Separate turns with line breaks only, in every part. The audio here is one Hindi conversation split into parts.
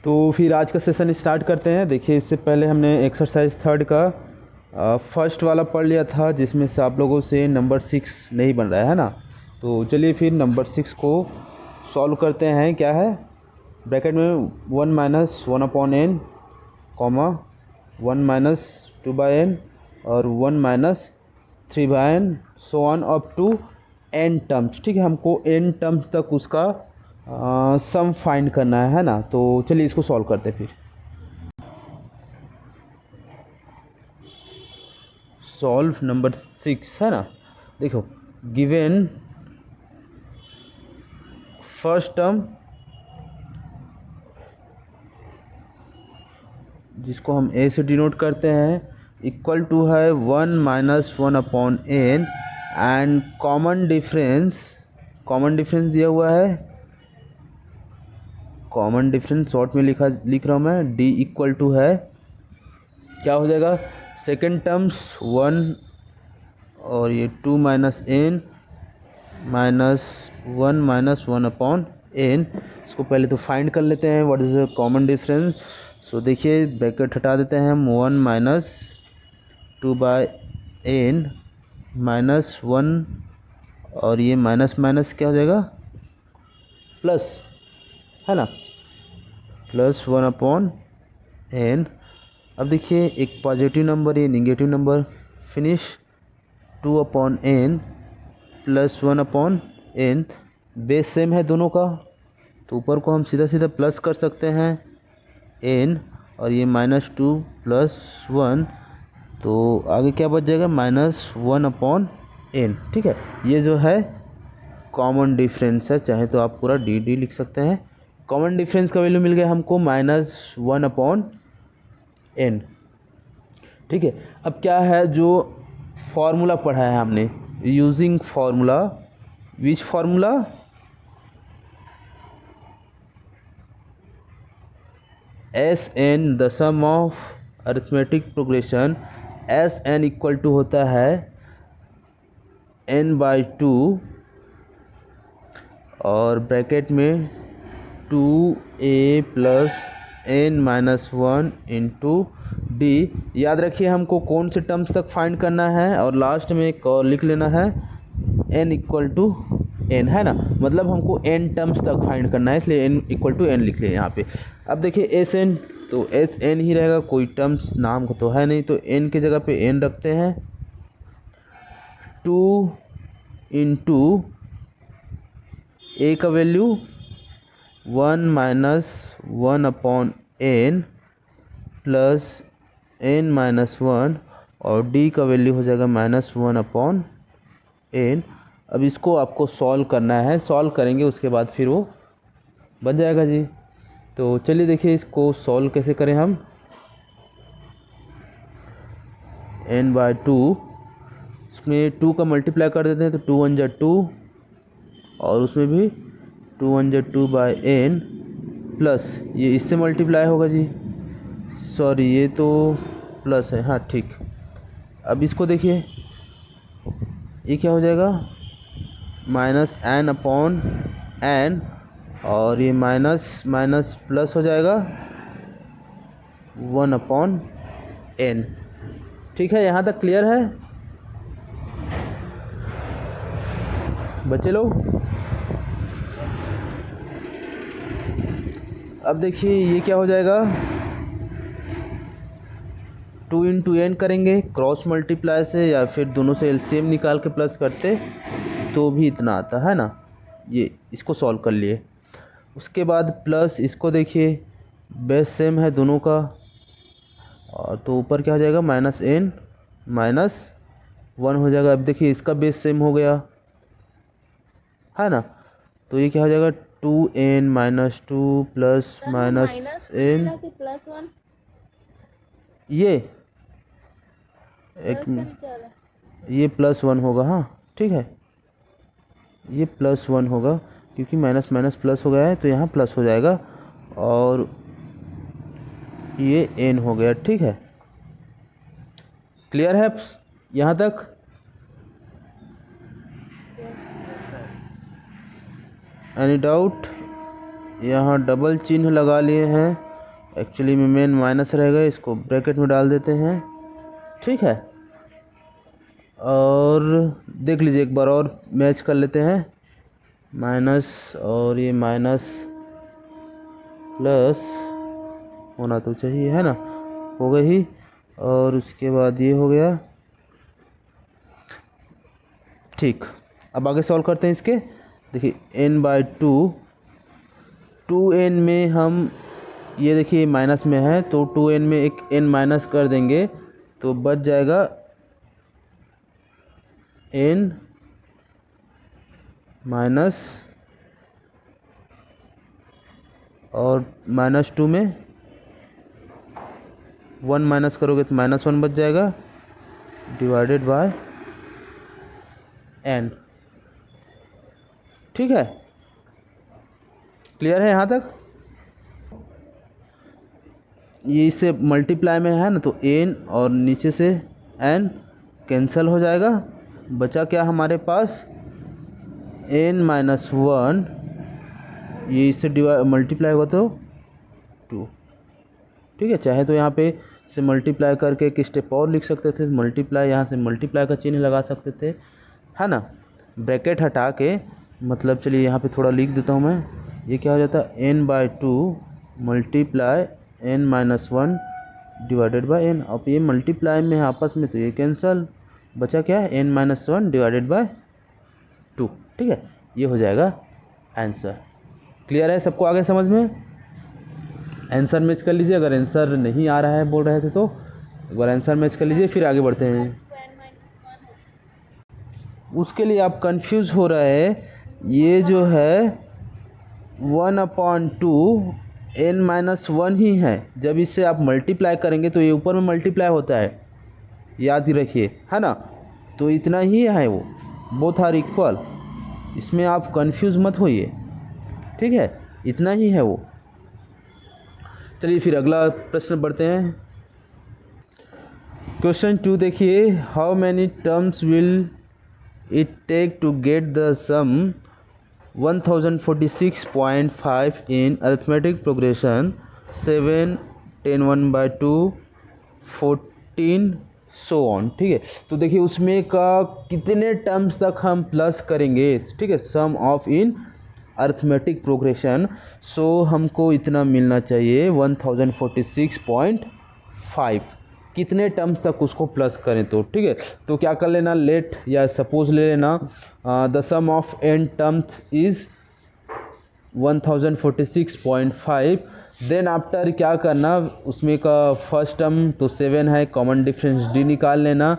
तो फिर आज का सेशन स्टार्ट करते हैं। देखिए, इससे पहले हमने एक्सरसाइज थर्ड का फर्स्ट वाला पढ़ लिया था, जिसमें से आप लोगों से नंबर 6 नहीं बन रहा है ना। तो चलिए फिर नंबर 6 को सॉल्व करते हैं। क्या है, ब्रैकेट में 1 minus 1/n comma 1 minus 2/n और 1 minus 3/n so on up to n terms. ठीक है, हमको n टर्म्स तक उसका सम फाइंड करना है ना। तो चलिए इसको सॉल्व करते हैं फिर। सॉल्व नंबर 6 है ना। देखो, गिवन फर्स्ट टर्म जिसको हम a से डिनोट करते हैं इक्वल टू है 1 minus 1/n and common difference दिया हुआ है। कॉमन डिफरेंस शॉर्ट में लिख रहा हूँ मैं, d इक्वल टू है, क्या हो जाएगा, सेकेंड टर्म्स 1 और ये 2 minus n minus 1 minus 1/n। इसको पहले तो फाइंड कर लेते हैं what is the common difference. So देखिए, ब्रैकेट हटा देते हैं हम, 1 माइनस 2/n माइनस 1 और ये माइनस माइनस क्या हो जाएगा, प्लस, है ना, प्लस 1/n। अब देखिए, एक पॉजिटिव नंबर, ये negative number, finish 2/n plus 1/n। Base same है दोनों का, तो ऊपर को हम सीधा सीधा प्लस कर सकते हैं n और ये -2 प्लस 1, तो आगे क्या बच जाएगा, -1/n। ठीक है, ये जो है कॉमन डिफरेंस है, चाहे तो आप पूरा डी लिख सकते हैं। कॉमन डिफरेंस का वैल्यू मिल गया हमको -1/n। ठीक है, अब क्या है, जो फॉर्मूला पढ़ा है हमने, using formula, which formula, Sn the sum of arithmetic progression, Sn equal to होता है n/2 और ब्रैकेट में 2a plus n-1 into D. याद रखिए, हमको कौन से टर्म्स तक फाइंड करना है, और लास्ट में एक और लिख लेना है n इक्वल टू n, है ना, मतलब हमको n टर्म्स तक फाइंड करना है, इसलिए n इक्वल टू n लिख लिया यहाँ पे। अब देखिए Sn, तो Sn ही रहेगा, कोई टर्म्स नाम को तो है नहीं, तो n की जगह पे n रखते हैं। 2 इंटू a का value 1 minus 1/n plus n-1 और d का वैल्यू हो जाएगा -1/n। अब इसको आपको सॉल्व करना है, सॉल्व करेंगे उसके बाद फिर वो बन जाएगा जी। तो चलिए देखिए, इसको सॉल्व कैसे करें हम। n/2, इसमें 2 का मल्टीप्लाई कर देते हैं, तो 2 1 2 और उसमें भी 2 1 2/n प्लस ये इससे मल्टीप्लाई होगा जी, सॉरी ये तो प्लस है, हाँ ठीक। अब इसको देखिए, ये क्या हो जाएगा, -n/n और ये माइनस माइनस प्लस हो जाएगा 1/n। ठीक है, यहाँ तक क्लियर है बच्चे लोग। अब देखिए, ये क्या हो जाएगा, 2 इंटू n करेंगे क्रॉस मल्टीप्लाई से, या फिर दोनों से एलसीएम निकाल के प्लस करते तो भी इतना आता है ना। ये इसको सॉल्व कर लिए, उसके बाद प्लस इसको देखिए, बेस सेम है दोनों का, और तो ऊपर क्या हो जाएगा, -n -1 हो जाएगा। अब देखिए, इसका बेस सेम हो गया, है ना, तो ये क्या हो जाएगा, 2n -2 प्लस -n, ये एक ये +1 होगा, हाँ ठीक है, ये +1 होगा, क्योंकि माइनस माइनस प्लस हो गया है, तो यहाँ प्लस हो जाएगा, और ये n हो गया। ठीक है, क्लियर है यहाँ तक। एनी डाउट, यहाँ डबल चिन्ह लगा लिए हैं, एक्चुअली में मेन माइनस रहेगा, इसको ब्रैकेट में डाल देते हैं, ठीक है। और देख लीजिए एक बार और मैच कर लेते हैं, माइनस और ये माइनस प्लस होना तो चाहिए, है ना, हो गई ही। और उसके बाद ये हो गया, ठीक। अब आगे सॉल्व करते हैं इसके। देखिए n/2, 2n में हम ये देखिए माइनस में है तो 2n में एक n माइनस कर देंगे तो बच जाएगा n माइनस, और -2 में 1 माइनस करोगे तो -1 बच जाएगा डिवाइडेड बाय n, ठीक है। क्लियर है यहाँ तक? ये इससे मल्टीप्लाई में है ना तो n और नीचे से n कैंसिल हो जाएगा, बचा क्या हमारे पास n-1, ये इससे मल्टीप्लाई होगा तो 2, ठीक है। चाहे तो यहाँ पे से मल्टीप्लाई करके एक स्टेप और लिख सकते थे, मल्टीप्लाई यहाँ से मल्टीप्लाई का चिन्ह लगा सकते थे, है ना, ब्रैकेट हटा के, मतलब चलिए यहाँ पे थोड़ा लिख देता हूँ मैं, ये क्या हो जाता है n/2 multiply n-1 divided by n। अब ये मल्टीप्लाई में है आपस में तो ये कैंसल, बचा क्या है n-1 डिवाइडेड बाय 2, ठीक है। ये हो जाएगा आंसर। क्लियर है सबको आगे समझ में? आंसर मैच कर लीजिए, अगर आंसर नहीं आ रहा है बोल रहे थे तो एक बार आंसर मैच कर लीजिए, फिर आगे बढ़ते हैं। उसके लिए आप कंफ्यूज हो रहे हैं, ये जो है 1/2 n-1 ही है, जब इससे आप मल्टीप्लाई करेंगे तो ये ऊपर में मल्टीप्लाई होता है, याद ही रखिए, है ना, तो इतना ही है वो, बोथ आर इक्वल, इसमें आप कंफ्यूज मत होइए, ठीक है, इतना ही है वो। चलिए फिर अगला प्रश्न बढ़ते हैं। क्वेश्चन 2 देखिए, how many terms will it take to get the sum 1046.5 in arithmetic progression 7, 10, 1/2, 14 so on, ठीक है। तो देखिए उसमें का कितने टर्म्स तक हम प्लस करेंगे, ठीक है, सम ऑफ इन अरिथमेटिक प्रोग्रेशन, सो हमको इतना मिलना चाहिए 1046.5, कितने टर्म्स तक उसको प्लस करें तो, ठीक है। तो क्या कर लेना, लेट या सपोज ले लेना the sum of n terms is 1046.5, then after क्या करना, उसमें का फर्स्ट टर्म तो 7 है, कॉमन डिफरेंस d निकाल लेना,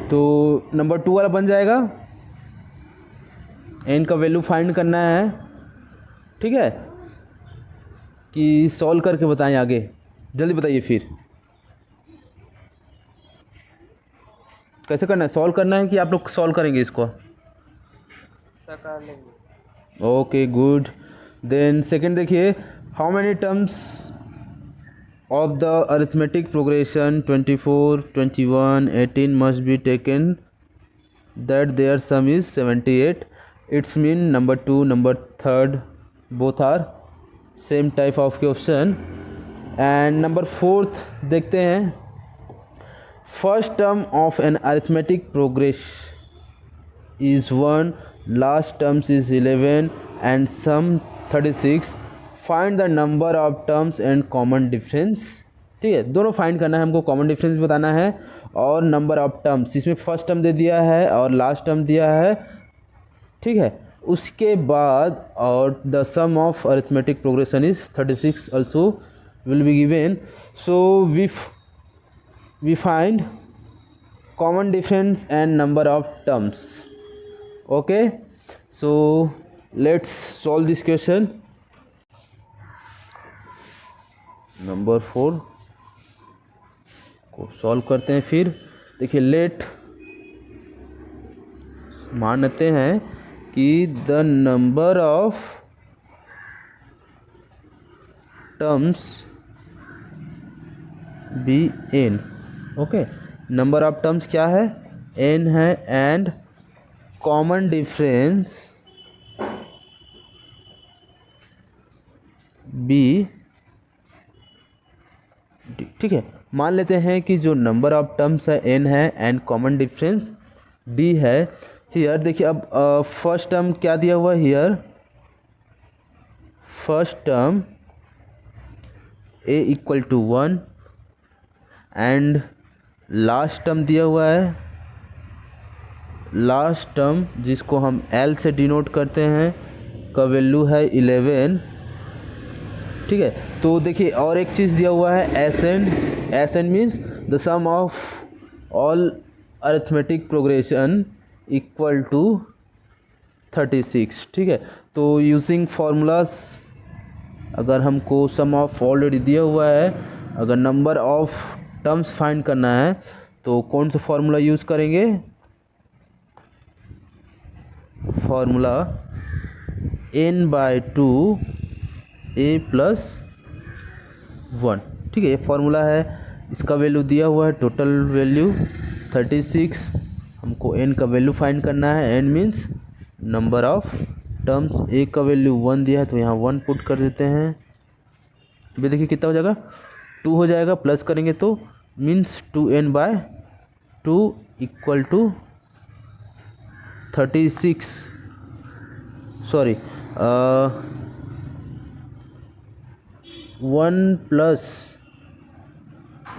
तो नंबर 2 वाला बन जाएगा, n का वैल्यू फाइंड करना है, ठीक है, कि सॉल्व करके बताएं आगे, जल्दी बताइए फिर कैसे करना है, सॉल्व करना है कि आप लोग सॉल्व करेंगे इसको?
कर लेंगे।
Okay good. देन सेकंड देखिए, how many terms of the arithmetic progression 24, 21, 18 must be taken that their sum is 78, it's mean number 2, number 3 both are same type of question. And number 4 देखते हैं, first term of an arithmetic progress is 1, last terms is 11 and sum 36, find the number of terms and common difference, ठीक है, दोनों फाइंड करना है हमको, कॉमन डिफरेंस बताना है और नंबर ऑफ टर्म्स, इसमें फर्स्ट टर्म दे दिया है और लास्ट टर्म दिया है, ठीक है। उसके बाद और the sum of arithmetic progression is 36 also will be given, so we find common difference and number of terms. Okay, so let's solve this question. Number 4 को सॉल्व करते हैं। फिर देखिए, लेट मानते हैं कि the number of terms be n, okay, number of terms क्या है, n है, and common difference be d. ठीक है, मान लेते हैं कि जो नंबर ऑफ टर्म्स है n है एंड कॉमन डिफरेंस d है। हियर देखिए, अब फर्स्ट टर्म क्या दिया हुआ है here, first term a equal to 1 and last term दिया हुआ है, लास्ट टर्म जिसको हम L से डिनोट करते हैं का वैल्यू है 11। ठीक है, तो देखिए और एक चीज़ दिया हुआ है S N means the sum of all arithmetic progression equal to 36। ठीक है, तो यूजिंग फार्मूलाज अगर हमको सम ऑफ ऑलरेडी दिया हुआ है, अगर नंबर ऑफ टर्म्स फाइंड करना है तो कौन सा फार्मूला यूज़ करेंगे, फार्मूला n/2 a + 1। ठीक है, ये फार्मूला है, इसका वैल्यू दिया हुआ है टोटल वैल्यू 36। हमको n का वैल्यू फाइंड करना है, n means number of terms, a का वैल्यू 1 दिया है तो यहाँ 1 पुट कर देते हैं। ये देखिए कितना हो जाएगा, 2 हो जाएगा, प्लस करेंगे तो means 2n/2 equal to 36, sorry 1 plus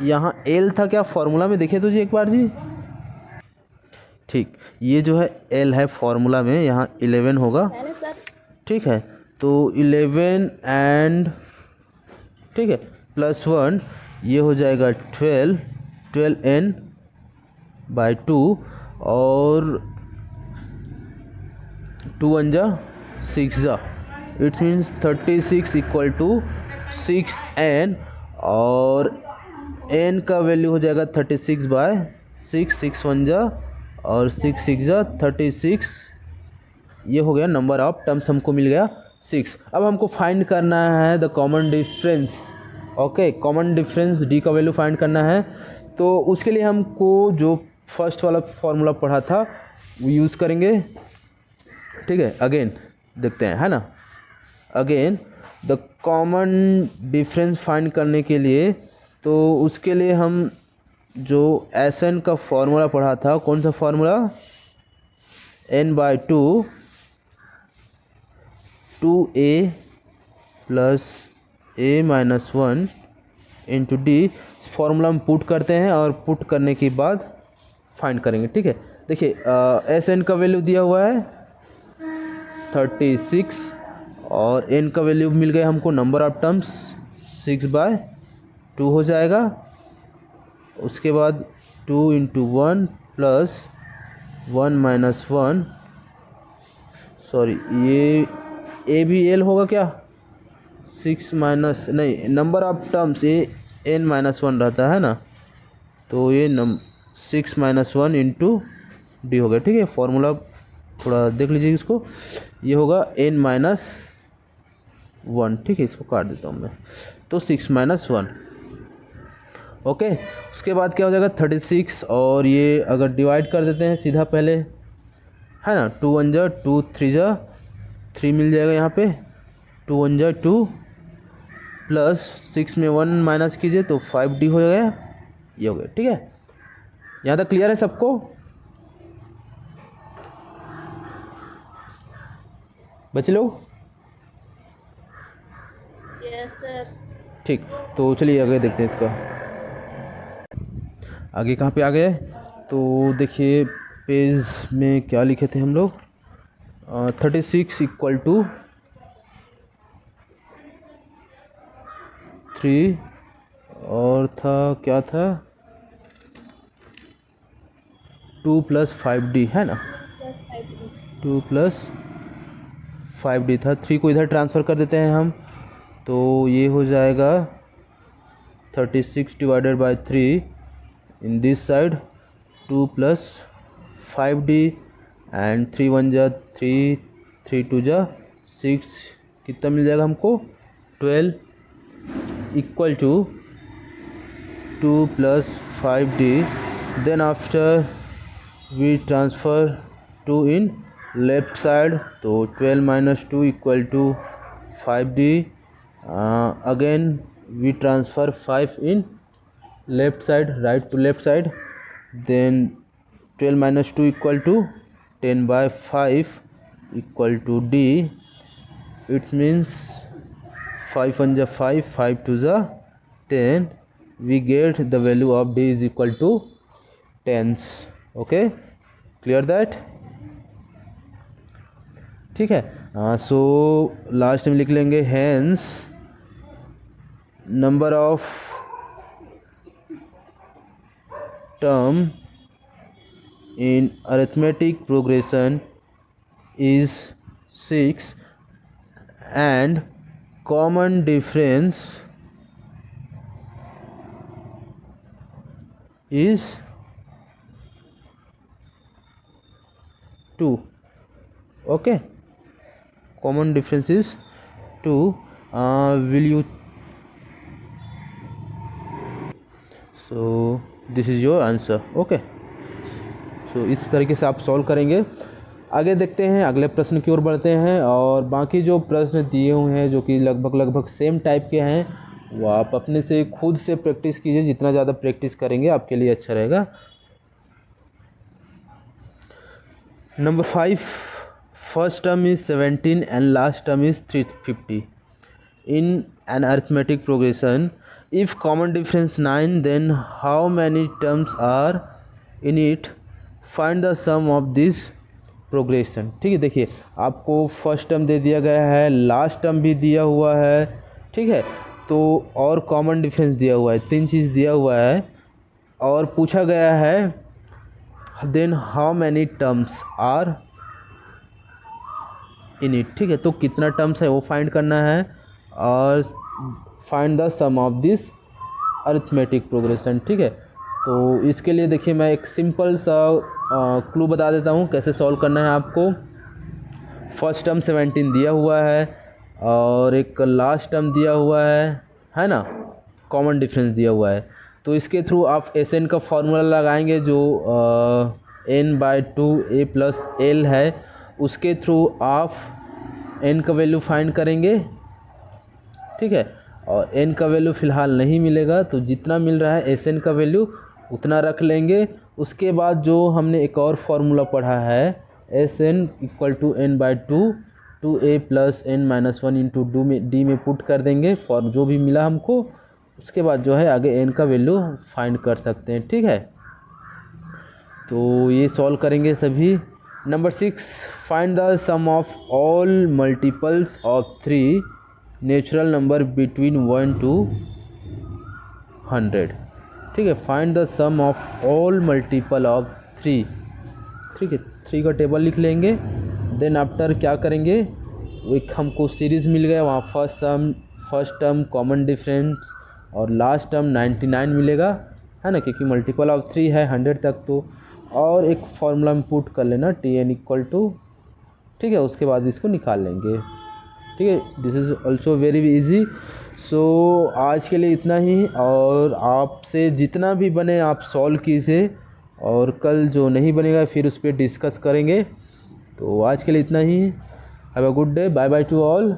यहाँ एल था क्या फॉर्मूला में, देखिए तो जी एक बार जी। ठीक, ये जो है एल है फॉर्मूला में, यहाँ 11 होगा। ठीक है, तो 11 एंड ठीक है प्लस 1 ये हो जाएगा 12n/2 और 2 1 जा 6 जा, it means 36 equal to 6n और n का वैल्यू हो जाएगा 36/6, 6 1 जा और 6 6 जा 36। ये हो गया नंबर ऑफ टर्म्स, हमको मिल गया 6। अब हमको फाइंड करना है the common difference. Okay, common difference d का वैल्यू फाइंड करना है, तो उसके लिए हमको जो फर्स्ट वाला फॉर्मूला पढ़ा था वो यूज़ करेंगे। ठीक है, अगेन देखते हैं, है ना, again the common difference find करने के लिए, तो उसके लिए हम जो एस_n का फॉर्मूला पढ़ा था, कौन सा formula, n/2 2a + a - 1 into D, formula में पुट करते हैं और पुट करने के बाद फाइंड करेंगे। ठीक है, देखिए एस_n का वैल्यू दिया हुआ है 36 और n का वैल्यू मिल गया हमको नंबर ऑफ टर्म्स 6/2 हो जाएगा। उसके बाद 2 × 1 + 1 - 1, सॉरी ये भी एल होगा क्या, 6 माइनस नहीं, नंबर ऑफ टर्म्स ये n-1 रहता है ना, तो ये 6 - 1 इंटू डी हो गया। ठीक है, फॉर्मूला थोड़ा देख लीजिए इसको, ये होगा n-1। ठीक है, इसको काट देता हूँ मैं, तो 6 - 1। ओके, उसके बाद क्या हो जाएगा 36 और ये अगर डिवाइड कर देते हैं सीधा पहले, है ना, 2 1 जा 2 3 जा 3 मिल जाएगा यहाँ पे, 2 1 जा 2 प्लस 6 में 1 माइनस कीजिए तो 5d हो गया, ये हो गया। ठीक है, यहाँ तक क्लियर है सबको, बच्चे लोग?
Yes sir.
ठीक, तो चलिए आगे देखते हैं इसका, आगे कहाँ पे आ गए, तो देखिए पेज में क्या लिखे थे हम लोग, 36 इक्वल टू 3 और था क्या था 2 + 5d, है ना, 2 + 5d था, 3 को इधर ट्रांसफ़र कर देते हैं हम, तो ये हो जाएगा 36 / 3 in this side, 2 + 5d and 3 1 जा 3 3 2 जा 6, कितना मिल जाएगा हमको 12 equal to 2 + 5d। Then after we transfer 2 in left side, तो 12 - 2 equal to 5d again we transfer 5 in left side, right to left side, then 12 minus 2 equal to 10/5 equal to d. It means 5 1 जा 5, 5 2 जा 10. We get the value of d is equal to tens. Okay, clear that? ठीक है. सो लास्ट में लिख लेंगे hence number of term in arithmetic progression is 6 and common difference is 2. Okay, common difference is 2. Will you, so this is your answer. Okay, so इस तरीके से आप सॉल्व करेंगे. आगे देखते हैं, अगले प्रश्न की ओर बढ़ते हैं. और बाकी जो प्रश्न दिए हुए हैं जो कि लगभग सेम टाइप के हैं, वो आप अपने से खुद से प्रैक्टिस कीजिए. जितना ज़्यादा प्रैक्टिस करेंगे आपके लिए अच्छा रहेगा. Number 5, first term is 17 and last term is 350. In an arithmetic progression if common difference 9 then how many terms are in it, find the sum of this progression. ठीक है, देखिए आपको फर्स्ट टर्म दे दिया गया है, लास्ट टर्म भी दिया हुआ है. ठीक है, तो और कॉमन डिफरेंस दिया हुआ है, 3 चीज़ दिया हुआ है. और पूछा गया है then how many terms are in it. ठीक है, तो कितना टर्म्स है वो फाइंड करना है. और find the sum of this arithmetic progression. ठीक है, तो इसके लिए देखिए मैं एक सिंपल सा क्लू बता देता हूँ कैसे सॉल्व करना है आपको. फर्स्ट टर्म 17 दिया हुआ है और एक लास्ट टर्म दिया हुआ है ना, कॉमन डिफरेंस दिया हुआ है. तो इसके थ्रू आप SN का फॉर्मूला लगाएंगे जो n/2 a प्लस l है. उसके थ्रू आप n का वैल्यू फाइंड करेंगे. ठीक है, और n का वैल्यू फ़िलहाल नहीं मिलेगा तो जितना मिल रहा है SN का वैल्यू उतना रख लेंगे. उसके बाद जो हमने एक और फार्मूला पढ़ा है SN equal to n/2 2a plus n-1 into d में पुट कर देंगे फॉर जो भी मिला हमको. उसके बाद जो है आगे n का वैल्यू फाइंड कर सकते हैं. ठीक है, तो ये सॉल्व करेंगे सभी. Number 6, find the sum of all multiples of 3 natural number between 1 to 100. ठीक है, find the sum of all multiple of 3. ठीक है, 3 का टेबल लिख लेंगे. देन आफ्टर क्या करेंगे, एक हमको सीरीज़ मिल गया, वहाँ फर्स्ट टर्म कॉमन डिफरेंस और लास्ट टर्म 99 मिलेगा, है ना, क्योंकि मल्टीपल ऑफ 3 है 100 तक. तो और एक फार्मूला में पुट कर लेना Tn इक्वल टू. ठीक है, उसके बाद इसको निकाल लेंगे. ठीक है, this is also very easy. So आज के लिए इतना ही, और आपसे जितना भी बने आप सॉल्व कीजिए, और कल जो नहीं बनेगा फिर उस पर डिस्कस करेंगे. तो आज के लिए इतना ही. Have a good day. Bye bye to all.